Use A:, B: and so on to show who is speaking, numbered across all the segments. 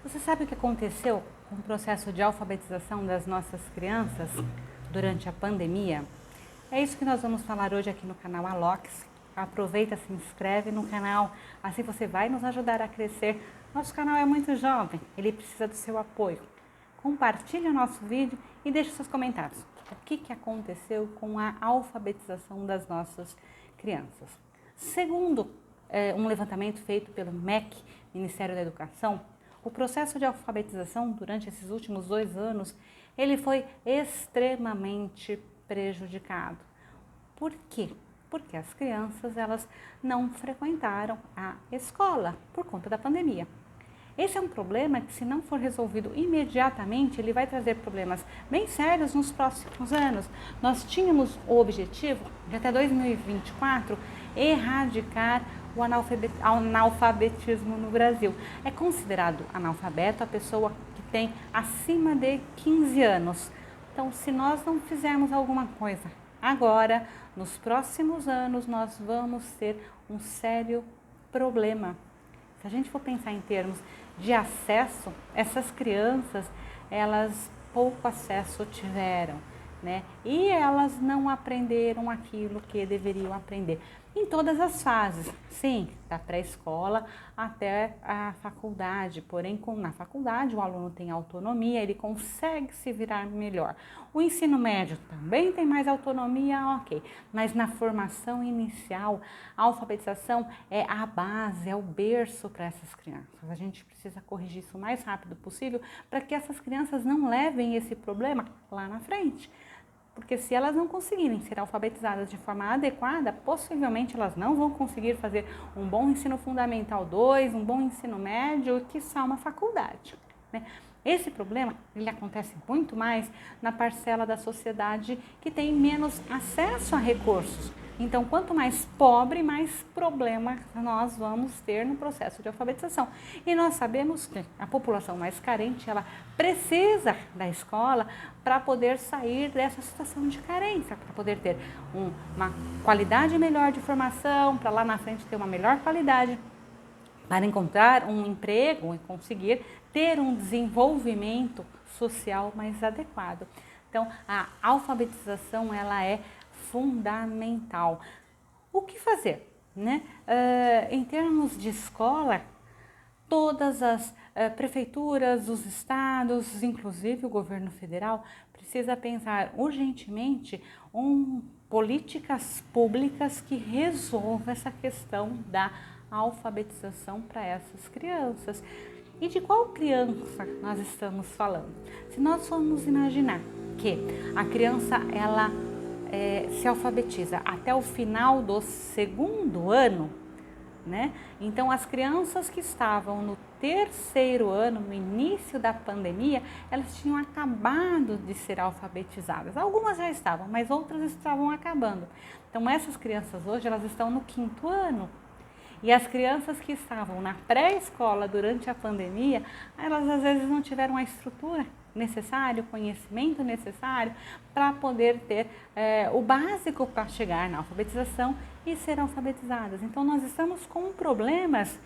A: Você sabe o que aconteceu com o processo de alfabetização das nossas crianças durante a pandemia? É isso que nós vamos falar hoje aqui no canal Alox. Aproveita, se inscreve no canal, assim você vai nos ajudar a crescer. Nosso canal é muito jovem, ele precisa do seu apoio. Compartilhe o nosso vídeo e deixe seus comentários. O que aconteceu com a alfabetização das nossas crianças? Segundo um levantamento feito pelo MEC, Ministério da Educação, o processo de alfabetização durante esses últimos 2 anos, ele foi extremamente prejudicado. Por quê? Porque as crianças elas não frequentaram a escola por conta da pandemia. Esse é um problema que, se não for resolvido imediatamente, ele vai trazer problemas bem sérios nos próximos anos. Nós tínhamos o objetivo de até 2024 erradicar o analfabetismo no Brasil. É considerado analfabeto a pessoa que tem acima de 15 anos. Então, se nós não fizermos alguma coisa agora, nos próximos anos, nós vamos ter um sério problema. Se a gente for pensar em termos de acesso, essas crianças, elas pouco acesso tiveram, né? E elas não aprenderam aquilo que deveriam aprender. Em todas as fases, sim, da pré-escola até a faculdade. Porém, na faculdade o aluno tem autonomia, ele consegue se virar melhor. O ensino médio também tem mais autonomia, ok. Mas na formação inicial, a alfabetização é a base, é o berço para essas crianças. A gente precisa corrigir isso o mais rápido possível para que essas crianças não levem esse problema lá na frente. Porque se elas não conseguirem ser alfabetizadas de forma adequada, possivelmente elas não vão conseguir fazer um bom ensino fundamental 2, um bom ensino médio, quiçá uma faculdade, né? Esse problema, ele acontece muito mais na parcela da sociedade que tem menos acesso a recursos. Então, quanto mais pobre, mais problema nós vamos ter no processo de alfabetização. E nós sabemos que a população mais carente, ela precisa da escola para poder sair dessa situação de carência, para poder ter uma qualidade melhor de formação, para lá na frente ter uma melhor qualidade, para encontrar um emprego e conseguir ter um desenvolvimento social mais adequado. Então, a alfabetização, ela é fundamental. O que fazer, né? Em termos de escola, todas as prefeituras, os estados, inclusive o governo federal, precisa pensar urgentemente em políticas públicas que resolvam essa questão da alfabetização para essas crianças. E de qual criança nós estamos falando? Se nós formos imaginar que a criança ela se alfabetiza até o final do 2º ano, né? Então, as crianças que estavam no 3º ano, no início da pandemia, elas tinham acabado de ser alfabetizadas. Algumas já estavam, mas outras estavam acabando. Então, essas crianças hoje, elas estão no 5º ano. E as crianças que estavam na pré-escola durante a pandemia, elas às vezes não tiveram a estrutura necessária, o conhecimento necessário para poder ter o básico para chegar na alfabetização e ser alfabetizadas. Então, nós estamos com problemas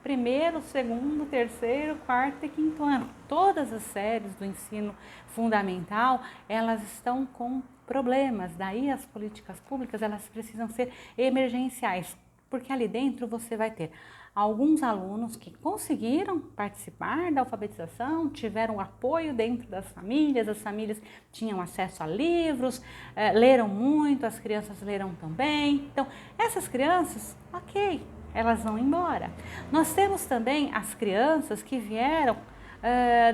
A: 1º, 2º, 3º, 4º e 5º ano. Todas as séries do ensino fundamental, elas estão com problemas. Daí as políticas públicas, elas precisam ser emergenciais. Porque ali dentro você vai ter alguns alunos que conseguiram participar da alfabetização, tiveram apoio dentro das famílias, as famílias tinham acesso a livros, leram muito, as crianças leram também. Então, essas crianças, ok, elas vão embora. Nós temos também as crianças que vieram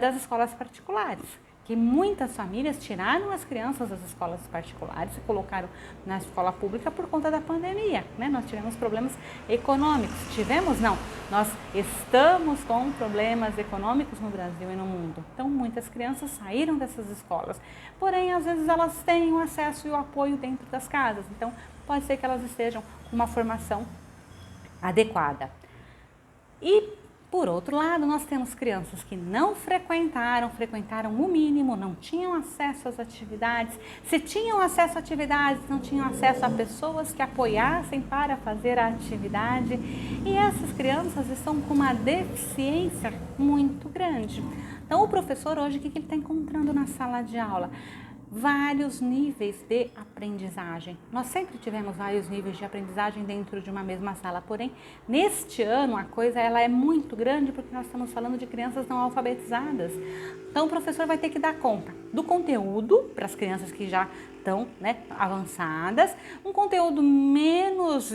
A: das escolas particulares, que muitas famílias tiraram as crianças das escolas particulares e colocaram na escola pública por conta da pandemia, né? Nós tivemos problemas econômicos. Tivemos? Não. Nós estamos com problemas econômicos no Brasil e no mundo. Então, muitas crianças saíram dessas escolas. Porém, às vezes elas têm o acesso e o apoio dentro das casas. Então, pode ser que elas estejam com uma formação adequada. E Por outro lado, nós temos crianças que não frequentaram o mínimo, não tinham acesso às atividades. Se tinham acesso às atividades, não tinham acesso a pessoas que apoiassem para fazer a atividade. E essas crianças estão com uma deficiência muito grande. Então, o professor hoje, o que ele está encontrando na sala de aula? Vários níveis de aprendizagem. Nós sempre tivemos vários níveis de aprendizagem dentro de uma mesma sala, porém, neste ano a coisa ela é muito grande porque nós estamos falando de crianças não alfabetizadas. Então, o professor vai ter que dar conta do conteúdo para as crianças que já estão, avançadas, um conteúdo menos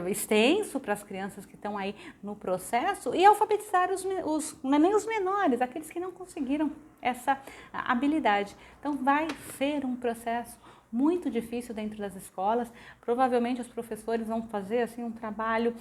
A: extenso para as crianças que estão aí no processo e alfabetizar nem os menores, aqueles que não conseguiram essa habilidade. Então, vai ser um processo muito difícil dentro das escolas. Provavelmente os professores vão fazer assim um trabalho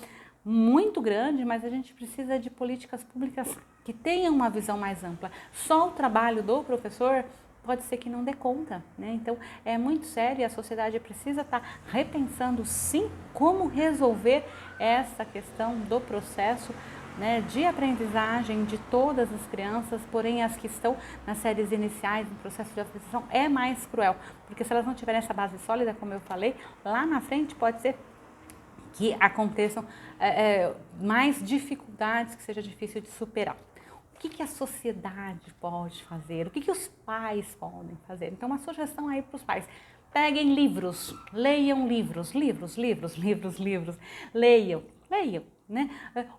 A: muito grande, mas a gente precisa de políticas públicas que tenham uma visão mais ampla. Só o trabalho do professor pode ser que não dê conta, né? Então é muito sério e a sociedade precisa estar repensando sim como resolver essa questão do processo, né, de aprendizagem de todas as crianças, porém as que estão nas séries iniciais, no processo de alfabetização, é mais cruel, porque se elas não tiverem essa base sólida, como eu falei, lá na frente pode ser que aconteçam mais dificuldades, que seja difícil de superar. O que a sociedade pode fazer? O que os pais podem fazer? Então, uma sugestão aí para os pais. Peguem livros, leiam livros, leiam, né?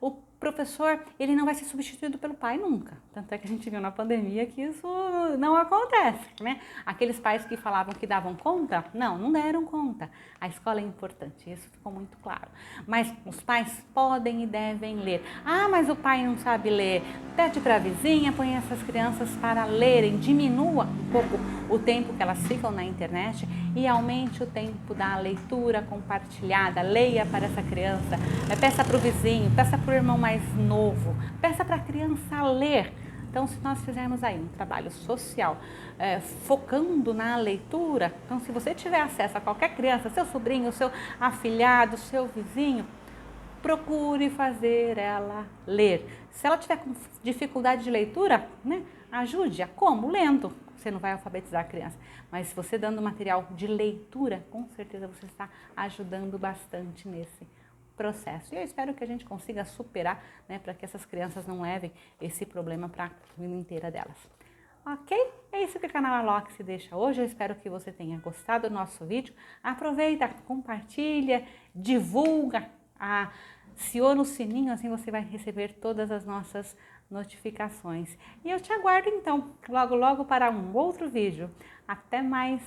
A: O professor, ele não vai ser substituído pelo pai nunca. Tanto é que a gente viu na pandemia que isso não acontece, né? Aqueles pais que falavam que davam conta, não deram conta. A escola é importante, isso ficou muito claro. Mas os pais podem e devem ler. Ah, mas o pai não sabe ler. Pede para a vizinha, põe essas crianças para lerem, diminua um pouco o tempo que elas ficam na internet e aumente o tempo da leitura compartilhada. Leia para essa criança, peça para o vizinho, peça para o irmão mais novo, peça para a criança ler. Então, se nós fizermos aí um trabalho social focando na leitura, então se você tiver acesso a qualquer criança, seu sobrinho, seu afilhado, seu vizinho, procure fazer ela ler. Se ela tiver com dificuldade de leitura, né, ajude-a. Como? Lendo. Você não vai alfabetizar a criança, mas se você dando material de leitura, com certeza você está ajudando bastante nesse processo. E eu espero que a gente consiga superar, né, para que essas crianças não levem esse problema para a vida inteira delas. Ok? É isso que o canal Alox deixa hoje. Eu espero que você tenha gostado do nosso vídeo. Aproveita, compartilha, divulga, aciona o sininho, assim você vai receber todas as nossas notificações. E eu te aguardo então, logo para um outro vídeo. Até mais!